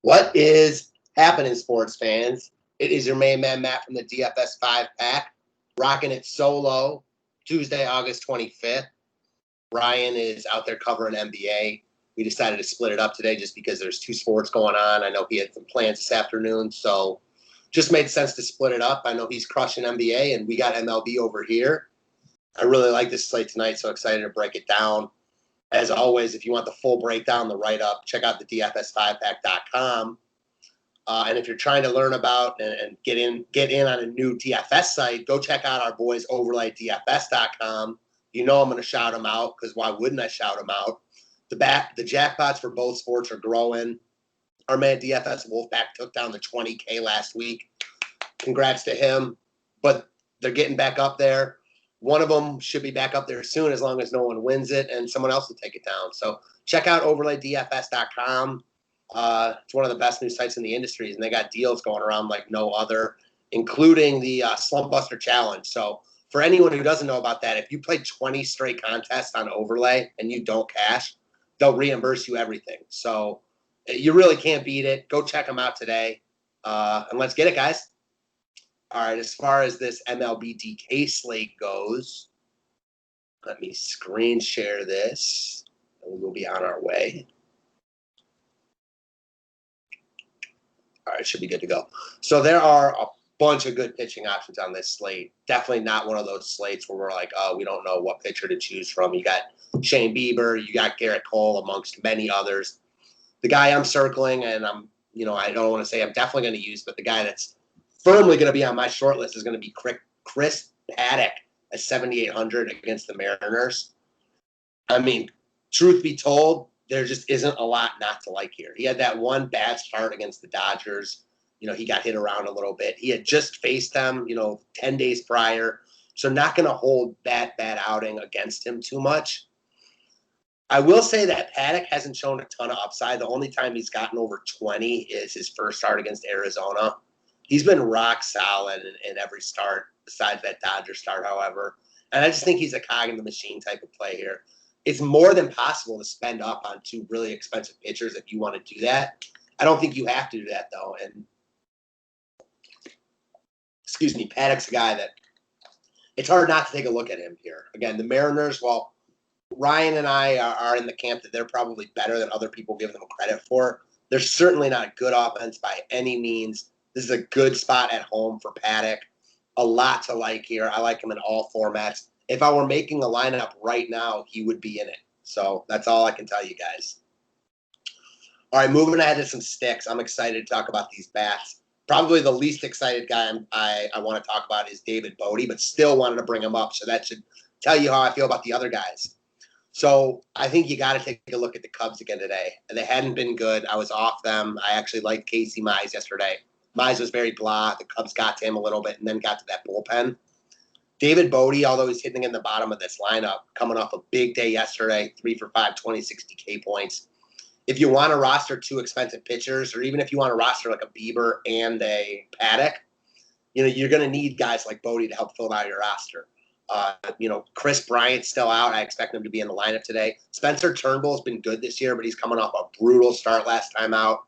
What is happening, sports fans? It is your main man, Matt, from the DFS 5-pack, rocking it solo Tuesday, August 25th. Ryan is out there covering NBA. We decided to split it up today just because there's two sports going on. I know he had some plans this afternoon, so just made sense to split it up. I know he's crushing NBA, and we got MLB over here. I really like this slate tonight, so excited to break it down. As always, if you want the full breakdown, the write-up, check out the DFS5pack.com. And if you're trying to learn about and get in on a new DFS site, go check out our boys over at DFS.com. You know I'm going to shout them out because why wouldn't I shout them out? The jackpots for both sports are growing. Our man DFS Wolfpack took down the 20K last week. Congrats to him. But they're getting back up there. One of them should be back up there soon as long as no one wins it, and someone else will take it down. So check out overlaydfs.com. It's one of the best news sites in the industry, and they got deals going around like no other, including the Slump Buster Challenge. So for anyone who doesn't know about that, if you play 20 straight contests on Overlay and you don't cash, they'll reimburse you everything. So you really can't beat it. Go check them out today, and let's get it, guys. All right, as far as this MLB DK slate goes, let me screen share this, and we'll be on our way. All right, should be good to go. So there are a bunch of good pitching options on this slate. Definitely not one of those slates where we're like, oh, we don't know what pitcher to choose from. You got Shane Bieber, you got Garrett Cole, amongst many others. The guy I'm circling, and I don't want to say I'm definitely going to use, but the guy that's firmly going to be on my short list is going to be Chris Paddock at 7,800 against the Mariners. I mean, truth be told, there just isn't a lot not to like here. He had that one bad start against the Dodgers. He got hit around a little bit. He had just faced them, 10 days prior. So not going to hold that bad outing against him too much. I will say that Paddock hasn't shown a ton of upside. The only time he's gotten over 20 is his first start against Arizona. He's been rock solid in every start besides that Dodger start, however. And I just think he's a cog in the machine type of play here. It's more than possible to spend up on two really expensive pitchers if you want to do that. I don't think you have to do that, though. And, Paddock's a guy that it's hard not to take a look at him here. Again, the Mariners, well, Ryan and I are in the camp that they're probably better than other people give them credit for. They're certainly not a good offense by any means. This is a good spot at home for Paddock. A lot to like here. I like him in all formats. If I were making a lineup right now, he would be in it. So that's all I can tell you guys. All right, moving ahead to some sticks. I'm excited to talk about these bats. Probably the least excited guy I want to talk about is David Bodie, but still wanted to bring him up. So that should tell you how I feel about the other guys. So I think you got to take a look at the Cubs again today. They hadn't been good. I was off them. I actually liked Casey Mize yesterday. Mize was very blah. The Cubs got to him a little bit and then got to that bullpen. David Bodie, although he's hitting in the bottom of this lineup, coming off a big day yesterday, 3 for 5, 20, 60K points. If you want to roster two expensive pitchers, or even if you want to roster like a Bieber and a Paddock, you're going to need guys like Bodie to help fill out your roster. Chris Bryant's still out. I expect him to be in the lineup today. Spencer Turnbull's been good this year, but he's coming off a brutal start last time out.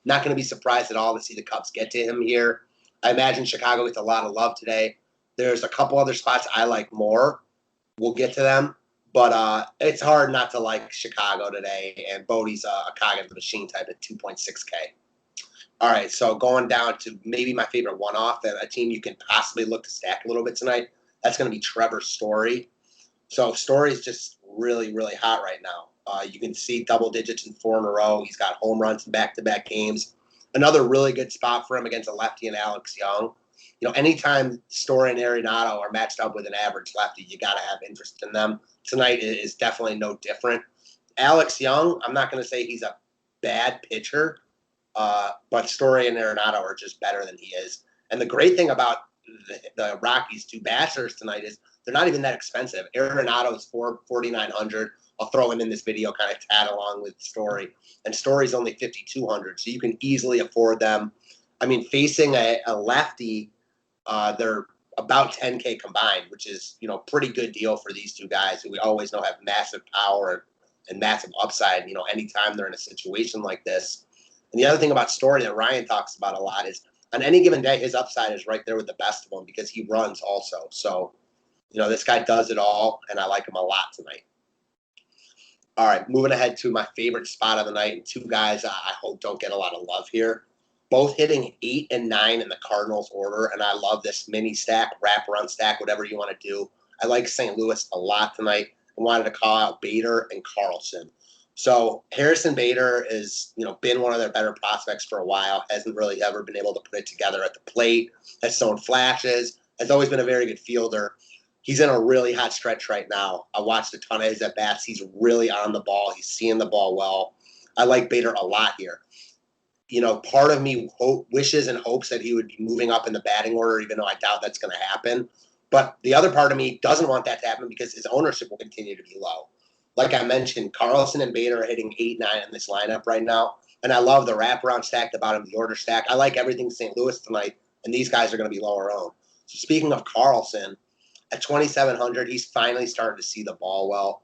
Not going to be surprised at all to see the Cubs get to him here. I imagine Chicago gets a lot of love today. There's a couple other spots I like more. We'll get to them. But it's hard not to like Chicago today, and Bodie's a cog in the machine type at 2.6K. All right, so going down to maybe my favorite one-off, and a team you can possibly look to stack a little bit tonight, that's going to be Trevor Story. So Story's just really, really hot right now. You can see double digits in 4 in a row. He's got home runs in back-to-back games. Another really good spot for him against a lefty and Alex Young. Anytime Story and Arenado are matched up with an average lefty, you got to have interest in them. Tonight is definitely no different. Alex Young, I'm not going to say he's a bad pitcher, but Story and Arenado are just better than he is. And the great thing about the Rockies' two batters tonight is they're not even that expensive. Arenado is $4,900. I'll throw him in this video, kind of tag along with Story. And Story's only $5,200, so you can easily afford them. I mean, facing a lefty, they're about 10K combined, which is, pretty good deal for these two guys who we always know have massive power and massive upside, anytime they're in a situation like this. And the other thing about Story that Ryan talks about a lot is on any given day, his upside is right there with the best of them because he runs also. So, this guy does it all, and I like him a lot tonight. All right, moving ahead to my favorite spot of the night, and two guys I hope don't get a lot of love here. Both hitting 8 and 9 in the Cardinals order, and I love this mini stack, wraparound stack, whatever you want to do. I like St. Louis a lot tonight. I wanted to call out Bader and Carlson. So Harrison Bader has, been one of their better prospects for a while. Hasn't really ever been able to put it together at the plate. Has shown flashes. Has always been a very good fielder. He's in a really hot stretch right now. I watched a ton of his at bats. He's really on the ball. He's seeing the ball well. I like Bader a lot here. Part of me wishes and hopes that he would be moving up in the batting order, even though I doubt that's going to happen. But the other part of me doesn't want that to happen because his ownership will continue to be low. Like I mentioned, Carlson and Bader are hitting 8-9 in this lineup right now. And I love the wraparound stack, the bottom of the order stack. I like everything St. Louis tonight, and these guys are going to be lower owned. So speaking of Carlson, at 2,700, he's finally starting to see the ball well.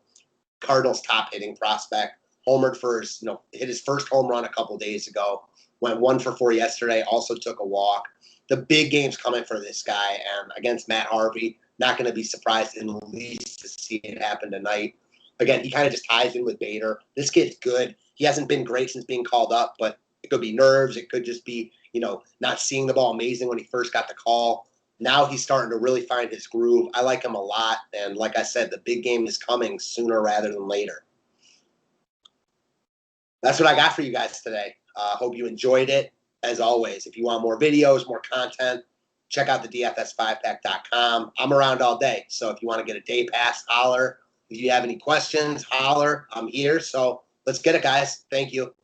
Cardinals' top hitting prospect. Homered hit his first home run a couple days ago. Went 1 for 4 yesterday. Also took a walk. The big game's coming for this guy, and against Matt Harvey, not going to be surprised in the least to see it happen tonight. Again, he kind of just ties in with Bader. This kid's good. He hasn't been great since being called up, but it could be nerves. It could just be, not seeing the ball amazing when he first got the call. Now he's starting to really find his groove. I like him a lot, and like I said, the big game is coming sooner rather than later. That's what I got for you guys today. Hope you enjoyed it. As always, if you want more videos, more content, check out the DFS5pack.com. I'm around all day, so if you want to get a day pass, holler. If you have any questions, holler. I'm here. So let's get it, guys. Thank you.